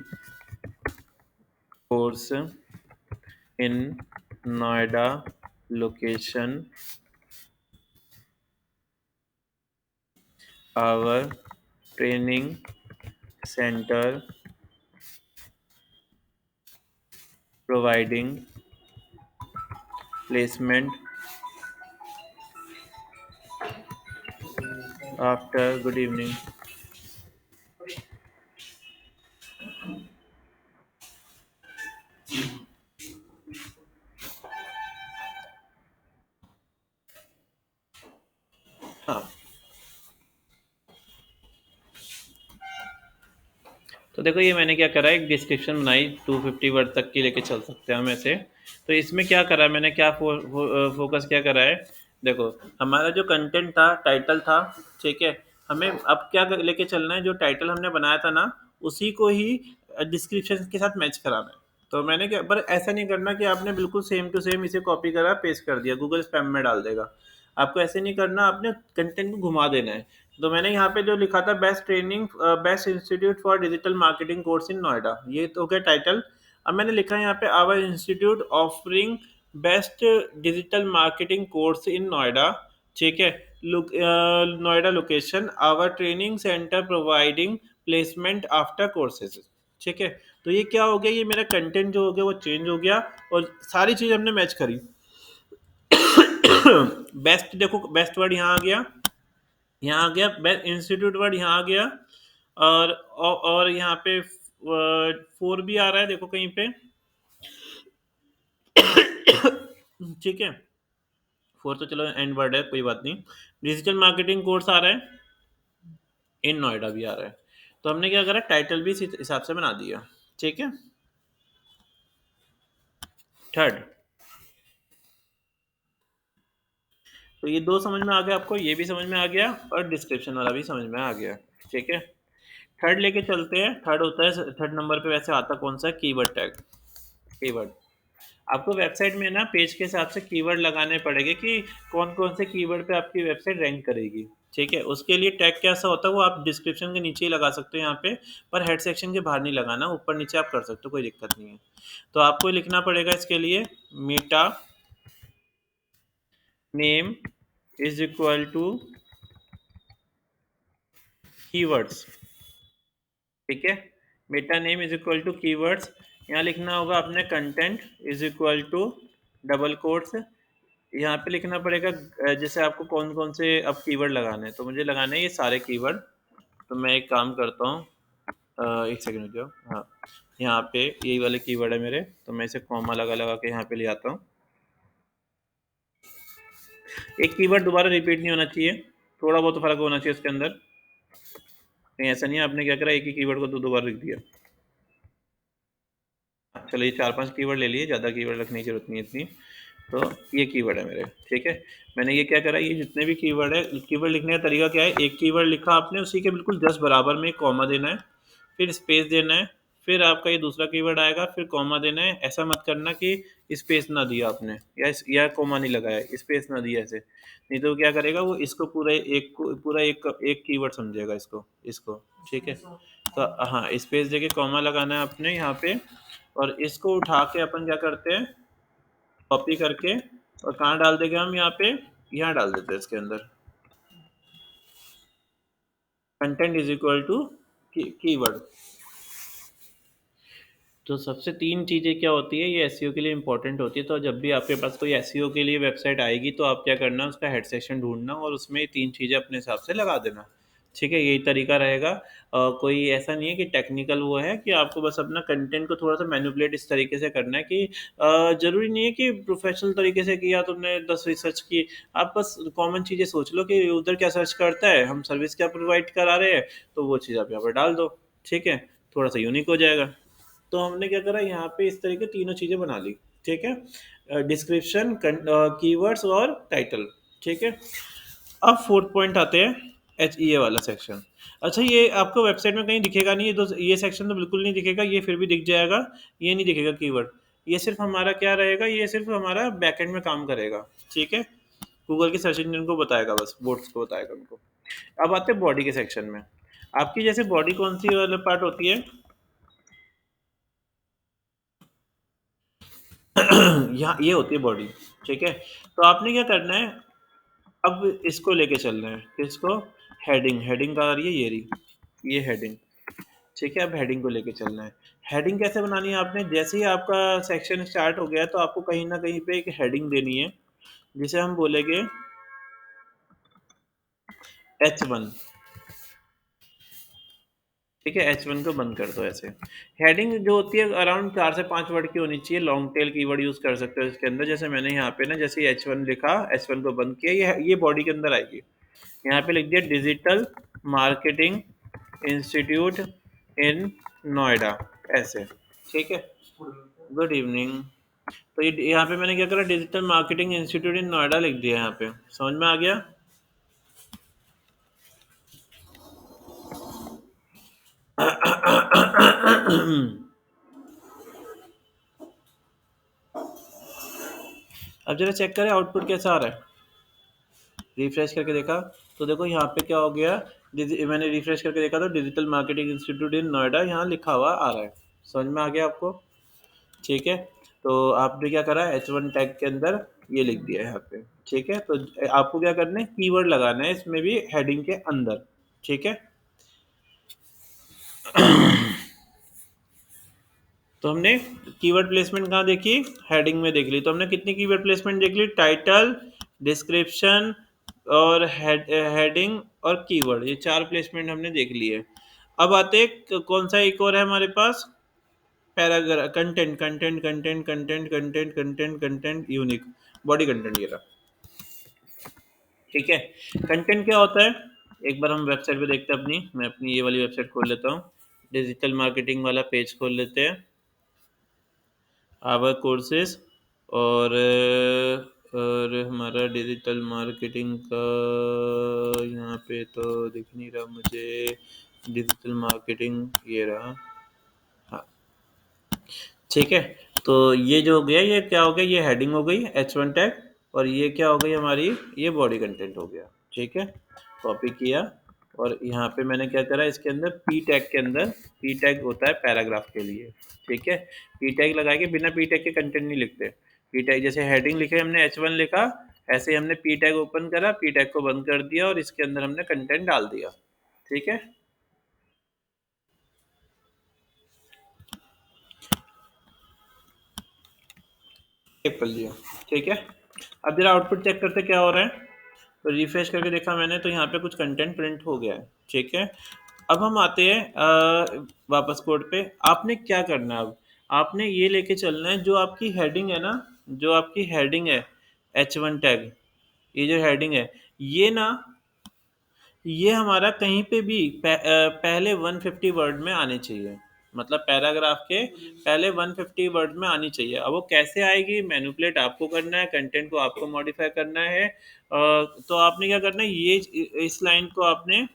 course in Noida location. Our training center providing placement after good evening। हाँ, तो देखो ये मैंने क्या करा है, एक डिस्क्रिप्शन बनाई 250 वर्ड तक की लेके चल सकते हैं हम ऐसे। तो इसमें क्या करा है मैंने, क्या फोकस क्या करा है? देखो हमारा जो कंटेंट था, टाइटल था, ठीक है, हमें अब क्या लेके चलना है, जो टाइटल हमने बनाया था ना, उसी को ही डिस्क्रिप्शन के साथ मैच कराना है। तो मैंने क्या, पर ऐसा नहीं करना कि आपने बिल्कुल सेम टू सेम इसे कॉपी करा पेस्ट कर दिया, गूगल स्पैम में डाल देगा। आपको ऐसे नहीं करना, आपने कंटेंट को घुमा देना है। तो मैंने यहाँ पे जो लिखा था, best institute for digital marketing course in Noida, ये तो हो गया टाइटल। अब मैंने लिखा है यहाँ पे our institute offering best digital marketing course in Noida. ठीक है, Noida location, our training centre providing placement after courses. ठीक है, तो ये क्या हो गया, ये मेरा कंटेंट जो हो गया वो चेंज हो गया, और सारी चीज हमने मैच करी। बेस्ट देखो, बेस्ट वर्ड यहाँ आ गया, यहाँ आ गया बेस्ट इंस्टीट्यूट वर्ड यहाँ आ गया, और यहाँ पे फोर भी आ रहा है, देखो कहीं पे। ठीक है, फोर तो चलो एंड वर्ड है, कोई बात नहीं। डिजिटल मार्केटिंग कोर्स आ रहा है, इन नोएडा भी आ रहा है। तो हमने क्या करा, टाइटल भी इसी हिसाब से बना दिया। ठीक है, थर्ड। तो ये दो समझ में आ गया आपको, ये भी समझ में आ गया और डिस्क्रिप्शन वाला भी समझ में आ गया। ठीक है, थर्ड लेके चलते हैं। थर्ड होता है, थर्ड नंबर पे वैसे आता कौन सा है? Keyword tag. कीवर्ड, आपको वेबसाइट में ना पेज के हिसाब से कीवर्ड लगाने पड़ेंगे कि कौन कौन से कीवर्ड पे आपकी वेबसाइट रैंक करेगी। ठीक है, उसके लिए टैग कैसा होता है वो आप डिस्क्रिप्शन के नीचे ही लगा सकते हो यहाँ पे, पर हेड सेक्शन के बाहर नहीं लगाना, ऊपर नीचे आप कर सकते हो, कोई दिक्कत नहीं है। तो आपको लिखना पड़ेगा इसके लिए, meta name is equal to keywords. ठीक है, meta name is equal to keywords. यहाँ लिखना होगा अपने content is equal to double quotes. यहाँ पे लिखना पड़ेगा जैसे आपको कौन कौन से अब कीवर्ड लगाने हैं, तो मुझे लगाने हैं ये सारे कीवर्ड। तो मैं एक काम करता हूँ, एक सेकंड रुक जाओ। हाँ, यहाँ पे यही वाले कीवर्ड है मेरे, तो मैं इसे कॉमा लगा लगा के यहाँ पे ले आता हूँ। एक कीवर्ड दोबारा रिपीट नहीं होना चाहिए, थोड़ा बहुत फर्क होना चाहिए उसके अंदर। कहीं ऐसा नहीं है आपने क्या करा, एक ही कीवर्ड को दो दो बार लिख दिया। चलो ये 4-5 कीवर्ड ले लिए, ज़्यादा कीवर्ड रखने की जरूरत नहीं है इतनी। तो ये कीवर्ड है मेरे। ठीक है, मैंने ये क्या करा, ये जितने भी कीवर्ड है, कीवर्ड लिखने का तरीका क्या है, एक कीवर्ड लिखा आपने, उसी के बिल्कुल जस्ट बराबर में एक कॉमा देना है, फिर स्पेस देना है, फिर आपका ये दूसरा कीवर्ड आएगा, फिर कॉमा देना है। ऐसा मत करना कि स्पेस ना दिया आपने, या कॉमा नहीं लगाया, स्पेस ना दिया ऐसे, नहीं तो क्या करेगा वो, इसको पूरा एक कीवर्ड समझेगा इसको इसको। ठीक है, तो हाँ, स्पेस देके कॉमा लगाना है आपने यहाँ पे, और इसको उठा के अपन क्या करते हैं, कॉपी करके, और कहाँ डाल देंगे हम, यहाँ पे, यहाँ डाल देते हैं इसके अंदर, content is equal to keyword. तो सबसे 3 चीज़ें क्या होती है, ये एसईओ के लिए इम्पोर्टेंट होती है। तो जब भी आपके पास कोई एसईओ के लिए वेबसाइट आएगी, तो आप क्या करना, उसका हेड सेक्शन ढूँढना और उसमें ये 3 चीज़ें अपने हिसाब से लगा देना। ठीक है? यही तरीका रहेगा। कोई ऐसा नहीं है कि टेक्निकल वो है कि आपको बस अपना कंटेंट को थोड़ा-सा मैनिपुलेट इस तरीके से करना है कि ज़रूरी नहीं है कि प्रोफ़ेशनल तरीके से किया तुमने 10 रिसर्च की। आप बस कॉमन चीज़ें सोच लो कि उधर क्या सर्च करता है, हम सर्विस क्या प्रोवाइड करा रहे हैं, तो वो चीज़ आप यहाँ पर डाल दो। ठीक है? थोड़ा-सा यूनिक हो जाएगा। तो हमने क्या करा, यहाँ पे इस तरह की तीनों चीज़ें बना ली। ठीक है? डिस्क्रिप्शन, कीवर्ड्स और टाइटल। ठीक है? अब फोर्थ पॉइंट आते हैं, एच ये वाला सेक्शन। अच्छा, ये आपको वेबसाइट में कहीं दिखेगा नहीं, ये सेक्शन तो बिल्कुल नहीं दिखेगा, ये फिर भी दिख जाएगा। ये नहीं दिखेगा कीवर्ड। ये सिर्फ हमारा क्या रहेगा, ये सिर्फ हमारा बैकएंड में काम करेगा। ठीक है? गूगल के सर्च इंजन को बताएगा, बस बोट्स को बताएगा उनको। अब आते हैं बॉडी के सेक्शन में। आपकी जैसे बॉडी कौन सी वाला पार्ट होती है, यहाँ ये होती है बॉडी। ठीक है? तो आपने क्या करना है, अब इसको लेके चलना है, किसको, हेडिंग। हेडिंग कहाँ आ रही है, ये रही, ये हेडिंग। ठीक है? अब हेडिंग को लेके चलना है। हेडिंग कैसे बनानी है, आपने जैसे ही आपका सेक्शन स्टार्ट हो गया, तो आपको कहीं ना कहीं पे एक हेडिंग देनी है, जिसे हम बोलेंगे H1। ठीक है? H1 को बंद कर दो ऐसे। हेडिंग जो होती है अराउंड 4 से 5 वर्ड की होनी चाहिए। लॉन्ग टेल कीवर्ड यूज कर सकते हो इसके अंदर। जैसे मैंने यहाँ पे ना, जैसे H1 लिखा, H1 को बंद किया, ये बॉडी के अंदर आएगी। यहाँ पे लिख दिया digital marketing institute in Noida, ऐसे। ठीक है? Good evening. तो ये यहाँ पे मैंने क्या करा, digital marketing institute in Noida लिख दिया। यहाँ पे समझ में आ गया? अब जरा चेक करें आउटपुट कैसा आ रहा है। रिफ्रेश करके देखा, तो देखो यहाँ पे क्या हो गया, मैंने रिफ्रेश करके देखा तो digital marketing institute in Noida यहाँ लिखा हुआ आ रहा है। समझ में आ गया आपको? ठीक है? तो आपने क्या करा, H1 टैग के अंदर ये लिख दिया है यहाँ पे। ठीक है? तो आपको क्या करना है, कीवर्ड लगाना है इसमें भी, हेडिंग के अंदर। ठीक है? तो हमने कीवर्ड प्लेसमेंट कहाँ देखी, हेडिंग में देख ली। तो हमने कितनी कीवर्ड प्लेसमेंट देख ली, टाइटल, डिस्क्रिप्शन और हेडिंग और कीवर्ड, ये 4 प्लेसमेंट हमने देख ली है। अब आते हैं कौन सा एक और है हमारे पास, paragraph, content content content content content content content unique, body content ये रहा। ठीक है? कंटेंट क्या होता है, एक बार हम वेबसाइट पे देखते हैं अपनी, मैं अपनी ये वाली वेबसाइट खोल लेता हूँ, डिजिटल मार्केटिंग वाला पेज खोल लेते हैं, आवर कोर्सेज। और हमारा डिजिटल मार्केटिंग का यहाँ पे तो दिख नहीं रहा मुझे, डिजिटल मार्केटिंग ये रहा। हाँ, ठीक है। तो ये जो हो गया, ये क्या हो गया, ये हेडिंग हो गई H1 टैग, और ये क्या हो गई हमारी, ये बॉडी कंटेंट हो गया। ठीक है? कॉपी किया, और यहाँ पे मैंने क्या करा, इसके अंदर पी टैग के अंदर, पी टैग होता है पैराग्राफ के लिए। ठीक है? पी टैग लगा के, बिना पी टैग के कंटेंट नहीं लिखते। पी टैग जैसे हेडिंग लिखे हमने, H1 लिखा, ऐसे ही हमने पी टैग ओपन करा, पी टैग को बंद कर दिया, और इसके अंदर हमने कंटेंट डाल दिया। ठीक है? चेक कर लिया। ठीक है? अब जरा आउटपुट चेक करते क्या हो रहा है। तो रिफ्रेश करके देखा मैंने, तो यहाँ पे कुछ कंटेंट प्रिंट हो गया है। ठीक है? अब हम आते हैं वापस कोड पे। आपने क्या करना है, अब आपने ये लेके चलना है, जो आपकी हेडिंग है ना, जो आपकी हेडिंग है H1 टैग, ये जो हेडिंग है, ये ना, ये हमारा कहीं पे भी पहले 150 वर्ड में आने चाहिए। मतलब पैराग्राफ के पहले 150 वर्ड में आनी चाहिए। अब वो कैसे आएगी, मैनिपुलेट आपको करना है, कंटेंट को आपको मॉडिफाई करना है। तो आपने क्या करना है, ये इस लाइन को आपने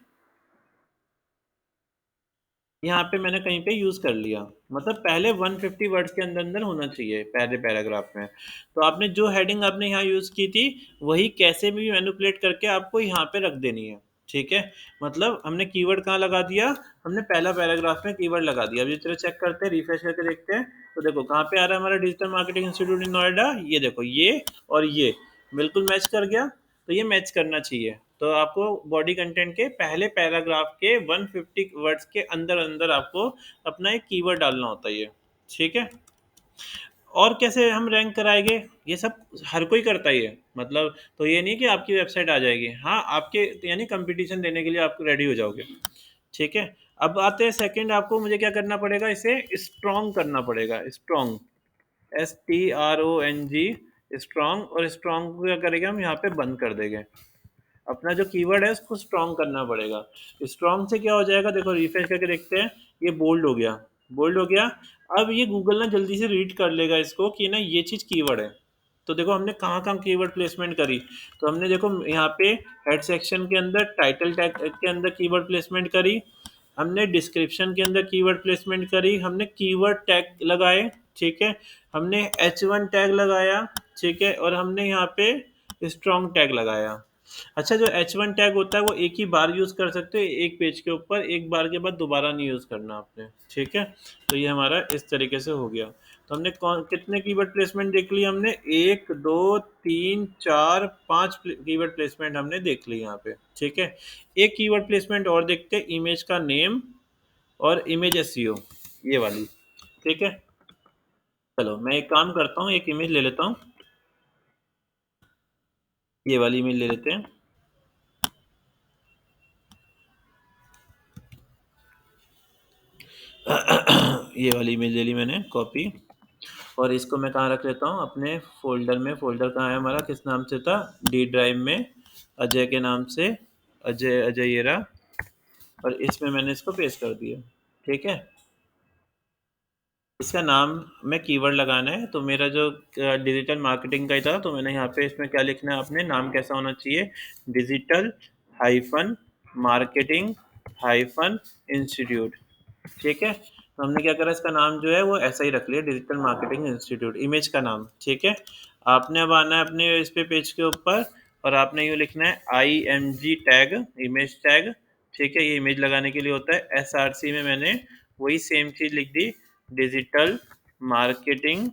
यहाँ पे मैंने कहीं पे यूज़ कर लिया। मतलब पहले 150 वर्ड्स के अंदर अंदर होना चाहिए पहले पैराग्राफ में। तो आपने जो हेडिंग आपने यहाँ यूज़ की थी, वही कैसे भी मैनिपुलेट करके आपको यहाँ पे रख देनी है। ठीक है? मतलब हमने कीवर्ड कहाँ लगा दिया, हमने पहला पैराग्राफ में कीवर्ड लगा दिया। अब ये चलो चेक करते हैं, रिफ्रेश करके देखते हैं। तो देखो कहाँ पे आ रहा है हमारा, digital marketing institute in Noida, ये देखो, ये और ये बिल्कुल मैच कर गया। तो ये मैच करना चाहिए। तो आपको बॉडी कंटेंट के पहले पैराग्राफ के 150 वर्ड्स के अंदर अंदर आपको अपना एक कीवर्ड डालना होता है ये। ठीक है। और कैसे हम रैंक कराएंगे, ये सब हर कोई करता ही है, मतलब तो ये नहीं कि आपकी वेबसाइट आ जाएगी, हाँ आपके यानी कंपटीशन देने के लिए आप रेडी हो जाओगे। ठीक है। अब आते हैं सेकंड, आपको मुझे क्या करना पड़ेगा, इसे स्ट्रॉन्ग करना पड़ेगा, स्ट्रॉन्ग, STRONG, स्ट्रॉन्ग। और स्ट्रॉन्ग को क्या करेंगे हम यहाँ पे बंद कर देंगे, अपना जो कीवर्ड है उसको स्ट्रॉन्ग करना पड़ेगा। स्ट्रॉन्ग से क्या हो जाएगा, देखो रिफ्रेश करके देखते हैं, ये बोल्ड हो गया, बोल्ड हो गया। अब ये गूगल ना जल्दी से रीड कर लेगा इसको कि ना ये चीज़ कीवर्ड है। तो देखो हमने कहाँ कहाँ कीवर्ड प्लेसमेंट करी, तो हमने देखो यहाँ पे हेड सेक्शन के अंदर टाइटल टैग के अंदर कीवर्ड प्लेसमेंट करी, हमने डिस्क्रिप्शन के अंदर कीवर्ड प्लेसमेंट करी, हमने कीवर्ड टैग लगाए, ठीक है, हमने H1 टैग लगाया, ठीक है, और हमने यहाँ पे स्ट्रॉन्ग टैग लगाया। अच्छा, जो H1 टैग होता है वो एक ही बार यूज़ कर सकते हो, एक पेज के ऊपर, एक बार के बाद दोबारा नहीं यूज़ करना आपने, ठीक है। तो ये हमारा इस तरीके से हो गया। तो हमने कौन कितने कीवर्ड प्लेसमेंट देख लिए हमने, 1 2 3 4 5 कीवर्ड प्लेसमेंट हमने देख ली यहाँ पे, ठीक है। एक कीवर्ड प्लेसमेंट और देखते हैं, इमेज का नेम और इमेज एसईओ, ये वाली, ठीक है। चलो मैं एक काम करता हूँ, एक इमेज ले लेता हूँ, ये वाली इमेज ले लेते हैं। ये वाली इमेज ले ली मैंने कॉपी, और इसको मैं कहाँ रख लेता हूँ, अपने फोल्डर में। फोल्डर कहाँ है हमारा, किस नाम से था, डी ड्राइव में, अजय के नाम से, अजय अजय ये रहा, और इसमें मैंने इसको पेस्ट कर दिया, ठीक है। इसका नाम में कीवर्ड लगाना है, तो मेरा जो डिजिटल मार्केटिंग का ही था, तो मैंने यहाँ पे इसमें क्या लिखना है, अपने नाम कैसा होना चाहिए, digital hyphen marketing hyphen institute, ठीक है। तो हमने क्या करा, इसका नाम जो है वो ऐसा ही रख लिया, डिजिटल मार्केटिंग इंस्टीट्यूट, इमेज का नाम, ठीक है। आपने अब आना है अपने इस पे पेज के ऊपर, और आपने यूँ लिखना है IMG टैग, इमेज टैग, ठीक है, ये इमेज लगाने के लिए होता है। SRC में मैंने वही सेम चीज़ लिख दी, digital marketing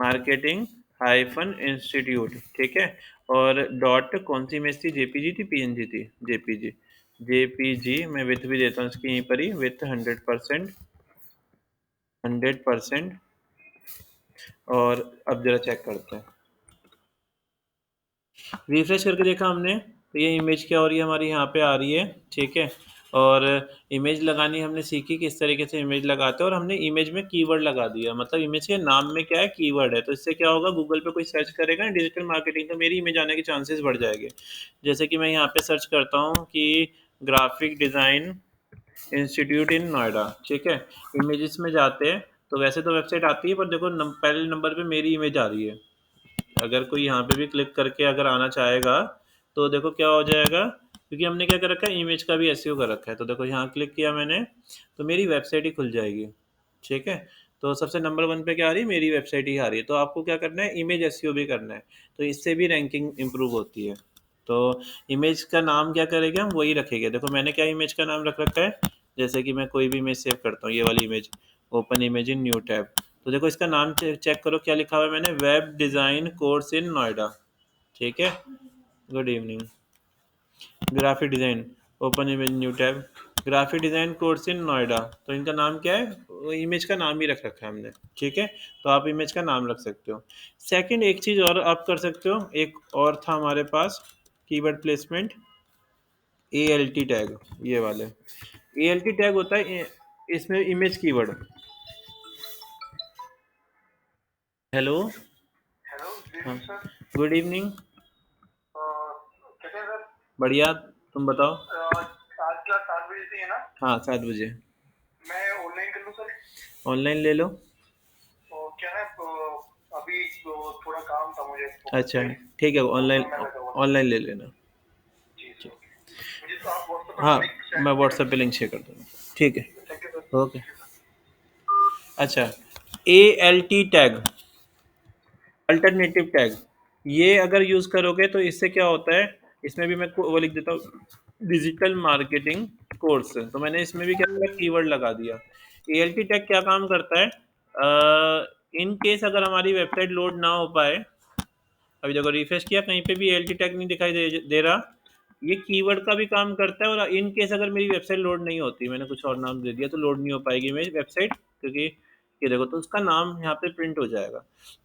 marketing hyphen institute, ठीक है। और डॉट कौन सी इमेज थी, JPG थी, PNG थी, JPG, JPG। मैं विथ भी देता हूँ इसकी यहीं पर ही, विथ 100%, 100%। और अब जरा चेक करते हैं, रिफ्रेश करके देखा हमने, तो ये इमेज क्या हो रही है हमारी, यहाँ पे आ रही है, ठीक है। और इमेज लगानी हमने सीखी किस तरीके से इमेज लगाते हैं, और हमने इमेज में कीवर्ड लगा दिया, मतलब इमेज के नाम में क्या है, कीवर्ड है। तो इससे क्या होगा, गूगल पे कोई सर्च करेगा ना डिजिटल मार्केटिंग, तो मेरी इमेज आने के चांसेस बढ़ जाएंगे। जैसे कि मैं यहाँ पे सर्च करता हूँ कि graphic design institute in Noida, ठीक है, इमेजेस में जाते हैं, तो वैसे तो वेबसाइट आती है, पर देखो पहले नंबर पे मेरी इमेज आ रही है। अगर कोई यहाँ पे भी क्लिक करके अगर आना चाहेगा, तो देखो क्या हो जाएगा, क्योंकि हमने क्या कर रखा है, इमेज का भी एसईओ कर रखा है। तो देखो यहाँ क्लिक किया मैंने, तो मेरी वेबसाइट ही खुल जाएगी, ठीक है। तो सबसे नंबर 1 पे क्या आ रही है, मेरी वेबसाइट ही आ रही है। तो आपको क्या करना है, इमेज एसईओ भी करना है, तो इससे भी रैंकिंग इम्प्रूव होती है। तो इमेज का नाम क्या करेंगे, हम वही रखेंगे। देखो मैंने क्या इमेज का नाम रख रखा है, जैसे कि मैं कोई भी इमेज सेव करता हूँ, ये वाली image, open image in new tab. तो देखो इसका नाम चेक करो क्या लिखा हुआ है मैंने, web design course in Noida, ठीक है। Good evening, graphic design, open image new tab, graphic design course in Noida. तो इनका नाम क्या है, वो इमेज का नाम ही रख रखा है हमने, ठीक है। तो आप इमेज का नाम रख सकते हो। सेकंड एक चीज़ और आप कर सकते हो, एक और था हमारे पास कीवर्ड प्लेसमेंट, ALT टैग, ये वाले ALT टैग होता है इसमें image keyword. Hello, hello, good हाँ, इवनिंग सर। गुड इवनिंग, कैसे हैं सर? बढ़िया, तुम बताओ। आज क्लास 7 बजे से है ना? हाँ 7 बजे, मैं ऑनलाइन कर लूँ सर? ऑनलाइन ले लो। तो क्या है, अभी तो थोड़ा काम था मुझे ऑफिस अच्छा, पे, ठीक है, तो ऑनलाइन, उसमें मैं लगा हुआ था। ऑनलाइन ले लेना। जी सर, ओके। मुझे तो आप व्हाट्सएप पर हाँ, लिंक सेंड मैं कर व्हाट्सएप पे दीजिए। लिंक शेयर कर दूँगा, ठीक है। Thank you sir. Okay. Thank you sir. अच्छा, ALT टैग, अल्टरनेटिव टैग, ये अगर यूज़ करोगे तो इससे क्या होता है, इसमें भी मैं वो लिख देता हूँ, डिजिटल मार्केटिंग कोर्स। तो मैंने इसमें भी क्या किया, कीवर्ड लगा दिया। ALT टैग क्या काम करता है, इन केस अगर हमारी वेबसाइट लोड ना हो पाए, अभी देखो रिफ्रेश किया, कहीं पे भी ALT टैग नहीं दिखाई दे रहा, ये कीवर्ड का भी काम करता है, और इन केस अगर मेरी वेबसाइट लोड नहीं होती, मैंने कुछ और नाम दे दिया तो लोड नहीं हो पाएगी मेरी वेबसाइट, क्योंकि ये देखो तो उसका नाम यहाँ पे प्रिंट हो जाएगा।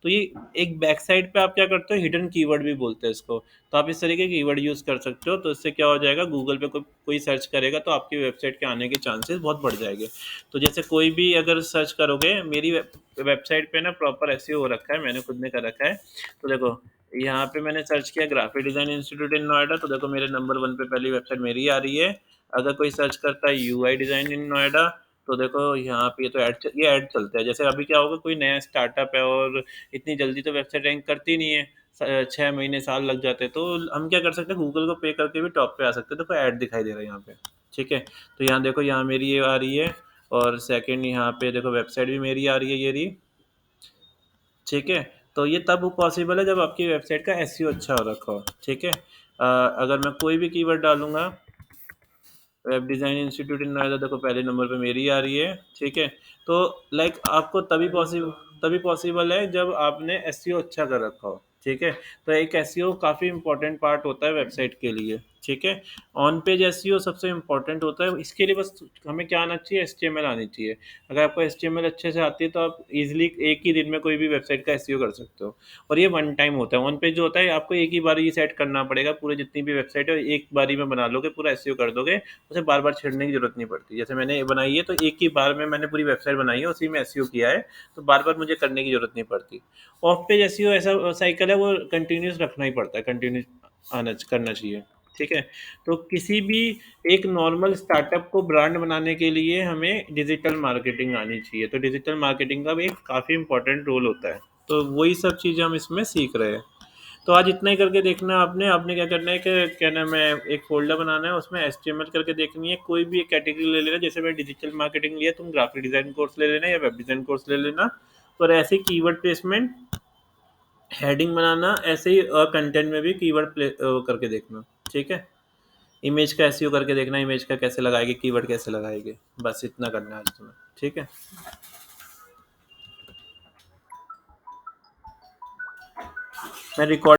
तो ये एक बैक साइड पे आप क्या करते हो, हिडन कीवर्ड भी बोलते हैं इसको। तो आप इस तरीके के कीवर्ड यूज़ कर सकते हो, तो इससे क्या हो जाएगा, गूगल पे कोई सर्च करेगा तो आपकी वेबसाइट के आने के चांसेस बहुत बढ़ जाएंगे। तो जैसे कोई भी अगर सर्च करोगे, मेरी वेबसाइट पे ना प्रॉपर एसईओ हो रखा है, मैंने खुद ने कर रखा है। तो देखो यहाँ पे मैंने सर्च किया graphic design institute in Noida, तो देखो मेरे नंबर 1 पे पहली वेबसाइट मेरी आ रही है। अगर कोई सर्च करता है यूआई डिजाइन इन नोएडा, तो देखो यहाँ पे तो ये ऐड चलते हैं। जैसे अभी क्या होगा, कोई नया स्टार्टअप है और इतनी जल्दी तो वेबसाइट रैंक करती नहीं है, 6 महीने साल लग जाते हैं। तो हम क्या कर सकते हैं, गूगल को पे करके भी टॉप पे आ सकते हैं। देखो ऐड दिखाई दे रहा है यहाँ पे, ठीक है। तो यहाँ देखो, यहाँ मेरी ये आ रही है, और सेकंड यहाँ पे देखो वेबसाइट भी मेरी आ रही है, ये रही, ठीक है। तो ये तब पॉसिबल है जब आपकी वेबसाइट का एसईओ अच्छा हो रखा हो, ठीक है। अगर मैं कोई भी कीवर्ड डालूंगा, web design institute in Noida, देखो पहले नंबर पे मेरी आ रही है, ठीक है। तो लाइक आपको तभी पॉसिबल है जब आपने एसईओ अच्छा कर रखा हो, ठीक है। तो एक एसईओ काफ़ी इंपॉर्टेंट पार्ट होता है वेबसाइट के लिए, ठीक है। ऑन पेज एसईओ सबसे इंपॉर्टेंट होता है, इसके लिए बस हमें क्या आना चाहिए, एचटीएमएल आनी चाहिए। अगर आपको एचटीएमएल अच्छे से आती है तो आप इजीली एक ही दिन में कोई भी वेबसाइट का एसईओ कर सकते हो। और ये वन टाइम होता है। ऑन पेज जो होता है, आपको एक ही बार ये सेट करना पड़ेगा, पूरे जितनी भी वेबसाइट है एक बारी में बना लोगे, पूरा एसईओ कर दोगे, उसे बार बार छेड़ने की जरूरत नहीं पड़ती। जैसे मैंने ये बनाई है, तो एक ही बार में मैंने पूरी वेबसाइट बनाई है, उसी में एसईओ किया है, तो बार बार मुझे करने की जरूरत नहीं पड़ती। ऑफ पेज एसईओ ऐसा साइकिल है, वो कंटिन्यूस रखना ही पड़ता है, कंटिन्यूस आना करना चाहिए, ठीक है। तो किसी भी एक नॉर्मल स्टार्टअप को ब्रांड बनाने के लिए हमें डिजिटल मार्केटिंग आनी चाहिए। तो डिजिटल मार्केटिंग का भी एक काफ़ी इंपॉर्टेंट रोल होता है। तो वही सब चीज़ें हम इसमें सीख रहे हैं। तो आज इतना ही करके देखना है आपने। आपने क्या करना है कि क्या नाम है, एक फ़ोल्डर बनाना है, उसमें एचटीएमएल करके देखनी है, कोई भी एक कैटेगरी ले लेना। जैसे मैं डिजिटल मार्केटिंग लिया, तुम ग्राफिक डिज़ाइन कोर्स ले लेना या वेब डिज़ाइन कोर्स ले लेना। और ऐसे कीवर्ड प्लेसमेंट, हेडिंग बनाना, ऐसे ही कंटेंट में भी कीवर्ड प्ले करके देखना, ठीक है। इमेज का एसईओ करके देखना, इमेज का कैसे लगाएंगे, कीवर्ड कैसे लगाएंगे। बस इतना करना है आज तुम्हें, ठीक है। मैं रिकॉर्ड